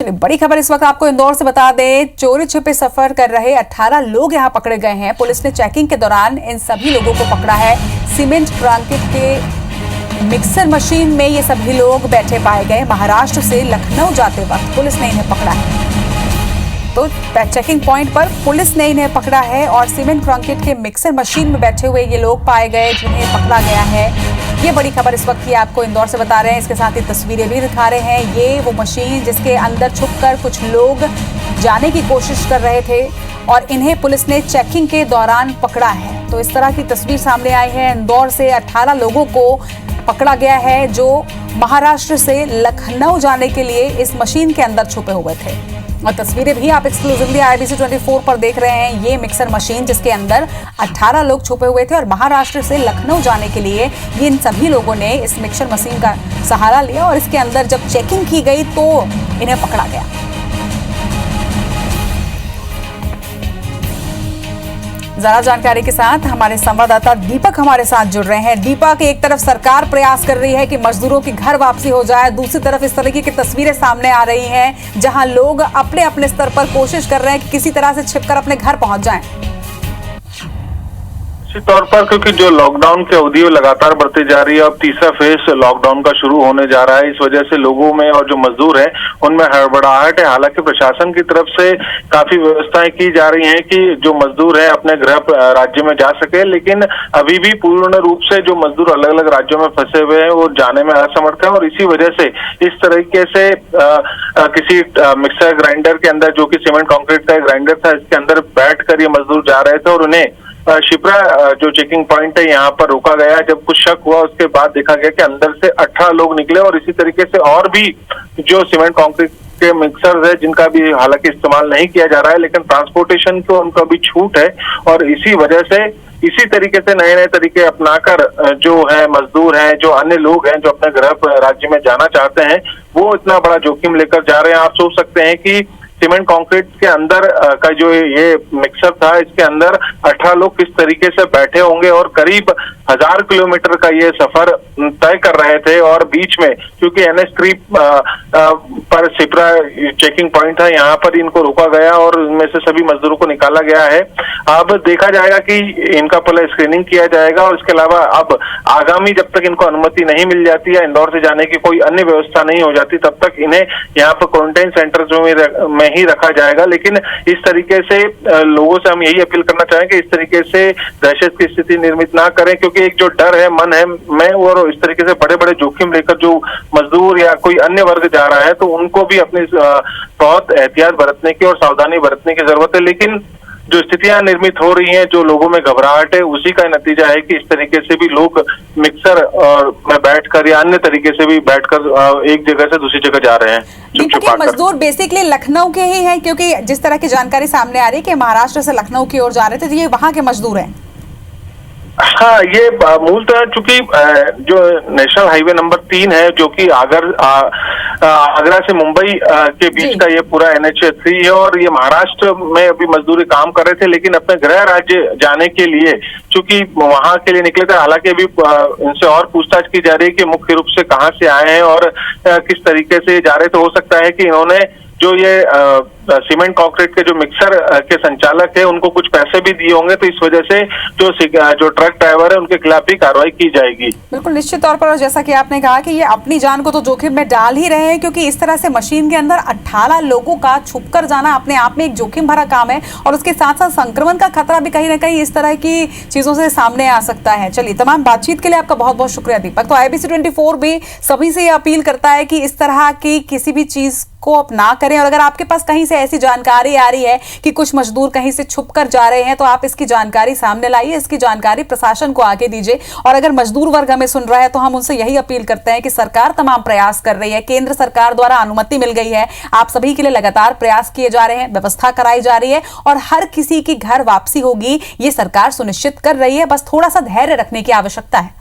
बड़ी खबर इस वक्त आपको इंदौर से बता दें, चोरी छिपे सफर कर रहे 18 लोग यहां पकड़े गए हैं। पुलिस ने चेकिंग के दौरान इन सभी लोगों को पकड़ा है। सीमेंट ब्रांकेट के मिक्सर मशीन में ये सभी लोग बैठे पाए गए। महाराष्ट्र से लखनऊ जाते वक्त पुलिस ने इन्हें पकड़ा है। तो चेकिंग पॉइंट पर पुलिस ने इन्हें पकड़ा है और सीमेंट ब्रांकेट के मिक्सर मशीन में बैठे हुए ये लोग पाए गए जिन्हें पकड़ा गया है। ये बड़ी खबर इस वक्त की आपको इंदौर से बता रहे हैं। इसके साथ ही तस्वीरें भी दिखा रहे हैं। ये वो मशीन जिसके अंदर छुपकर कुछ लोग जाने की कोशिश कर रहे थे और इन्हें पुलिस ने चेकिंग के दौरान पकड़ा है। तो इस तरह की तस्वीर सामने आई है। इंदौर से 18 लोगों को पकड़ा गया है जो महाराष्ट्र से लखनऊ जाने के लिए इस मशीन के अंदर छुपे हुए थे। और तस्वीरें भी आप एक्सक्लूसिवली IBC 24 पर देख रहे हैं। ये मिक्सर मशीन जिसके अंदर 18 लोग छुपे हुए थे और महाराष्ट्र से लखनऊ जाने के लिए इन सभी लोगों ने इस मिक्सर मशीन का सहारा लिया और इसके अंदर जब चेकिंग की गई तो इन्हें पकड़ा गया। ज्यादा जानकारी के साथ हमारे संवाददाता दीपक हमारे साथ जुड़ रहे हैं। दीपक, एक तरफ सरकार प्रयास कर रही है कि मजदूरों की घर वापसी हो जाए, दूसरी तरफ इस तरीके की तस्वीरें सामने आ रही हैं जहां लोग अपने अपने स्तर पर कोशिश कर रहे हैं कि किसी तरह से छिपकर अपने घर पहुंच जाएं। निश्चित तौर पर क्योंकि जो लॉकडाउन की अवधि लगातार बढ़ती जा रही है, अब तीसरा फेज लॉकडाउन का शुरू होने जा रहा है। इस वजह से लोगों में और जो मजदूर हैं उनमें हड़बड़ाहट है। हालांकि प्रशासन की तरफ से काफी व्यवस्थाएं की जा रही हैं कि जो मजदूर हैं अपने गृह राज्य में जा सके, लेकिन अभी भी पूर्ण रूप से जो मजदूर अलग अलग राज्यों में फंसे हुए हैं वो जाने में असमर्थ है। और इसी वजह से इस तरीके से किसी मिक्सर ग्राइंडर के अंदर, जो कि सीमेंट कंक्रीट का ग्राइंडर था, इसके अंदर बैठकर ये मजदूर जा रहे थे और उन्हें शिप्रा जो चेकिंग पॉइंट है यहाँ पर रोका गया। जब कुछ शक हुआ उसके बाद देखा गया कि अंदर से 18 लोग निकले और इसी तरीके से और भी जो सीमेंट कंक्रीट के मिक्सर्स है जिनका भी हालांकि इस्तेमाल नहीं किया जा रहा है, लेकिन ट्रांसपोर्टेशन को उनका भी छूट है। और इसी वजह से इसी तरीके से नए नए तरीके अपनाकर जो है मजदूर हैं, जो अन्य लोग हैं जो अपने गृह राज्य में जाना चाहते हैं, वो इतना बड़ा जोखिम लेकर जा रहे हैं। आप सोच सकते हैं कि सीमेंट कंक्रीट के अंदर का जो ये मिक्सर था, इसके अंदर 18 लोग किस तरीके से बैठे होंगे और करीब 1000 किलोमीटर का ये सफर तय कर रहे थे। और बीच में क्योंकि NH3 पर शिप्रा चेकिंग पॉइंट था, यहाँ पर इनको रोका गया और इनमें से सभी मजदूरों को निकाला गया है। अब देखा जाएगा कि इनका पहले स्क्रीनिंग किया जाएगा और इसके अलावा अब आगामी जब तक इनको अनुमति नहीं मिल जाती है, इंदौर से जाने की कोई अन्य व्यवस्था नहीं हो जाती, तब तक इन्हें यहाँ पर क्वारंटाइन सेंटर में ही रखा जाएगा। लेकिन इस तरीके से लोगों से हम यही अपील करना चाहेंगे इस तरीके से दहशत की स्थिति निर्मित ना करें, क्योंकि एक जो डर है मन है में, और इस तरीके से बड़े बड़े जोखिम लेकर जो मजदूर या कोई अन्य वर्ग जा रहा है तो उनको भी अपनी बहुत एहतियात बरतने की और सावधानी बरतने की जरूरत है। लेकिन जो स्थितियां निर्मित हो रही हैं, जो लोगों में घबराहट है, उसी का नतीजा है कि इस तरीके से भी लोग मिक्सर में बैठकर या अन्य तरीके से भी बैठकर एक जगह से दूसरी जगह जा रहे हैं। दीपक, मजदूर बेसिकली लखनऊ के ही हैं, क्योंकि जिस तरह की जानकारी सामने आ रही है कि महाराष्ट्र से लखनऊ की ओर जा रहे थे, तो ये वहां के मजदूर हैं। हाँ, ये मूलतः चूंकि जो नेशनल हाईवे नंबर 3 है, जो कि आगरा से मुंबई के बीच का ये पूरा NH3 है और ये महाराष्ट्र में अभी मजदूरी काम कर रहे थे, लेकिन अपने गृह राज्य जाने के लिए चूंकि वहां के लिए निकले थे। हालांकि अभी इनसे और पूछताछ की जा रही है कि मुख्य रूप से कहाँ से आए हैं और किस तरीके से जा रहे थे। हो सकता है कि इन्होंने जो ये सीमेंट कंक्रीट के जो मिक्सर के संचालक है उनको कुछ पैसे भी दिए होंगे, तो इस वजह से जो ट्रक ड्राइवर है उनके खिलाफ भी कार्रवाई की जाएगी। बिल्कुल निश्चित तौर पर, और जैसा कि आपने कहा कि ये अपनी जान को तो जोखिम में डाल ही रहे हैं, क्योंकि इस तरह से मशीन के अंदर 18 लोगों का छुपकर जाना अपने आप में एक जोखिम भरा काम है और उसके साथ साथ संक्रमण का खतरा भी कहीं ना कहीं इस तरह की चीजों से सामने आ सकता है। चलिए, तमाम बातचीत के लिए आपका बहुत बहुत शुक्रिया दीपक। तो IBC 24 भी सभी से अपील करता है कि इस तरह की किसी भी चीज को आप ना करें और अगर आपके पास कहीं से ऐसी जानकारी आ रही है कि कुछ मजदूर कहीं से छुपकर जा रहे हैं तो आप इसकी जानकारी सामने लाइए, इसकी जानकारी प्रशासन को आगे दीजिए। और अगर मजदूर वर्ग हमें सुन रहा है तो हम उनसे यही अपील करते हैं कि सरकार तमाम प्रयास कर रही है, केंद्र सरकार द्वारा अनुमति मिल गई है, आप सभी के लिए लगातार प्रयास किए जा रहे हैं, व्यवस्था कराई जा रही है और हर किसी की घर वापसी होगी ये सरकार सुनिश्चित कर रही है। बस थोड़ा सा धैर्य रखने की आवश्यकता है।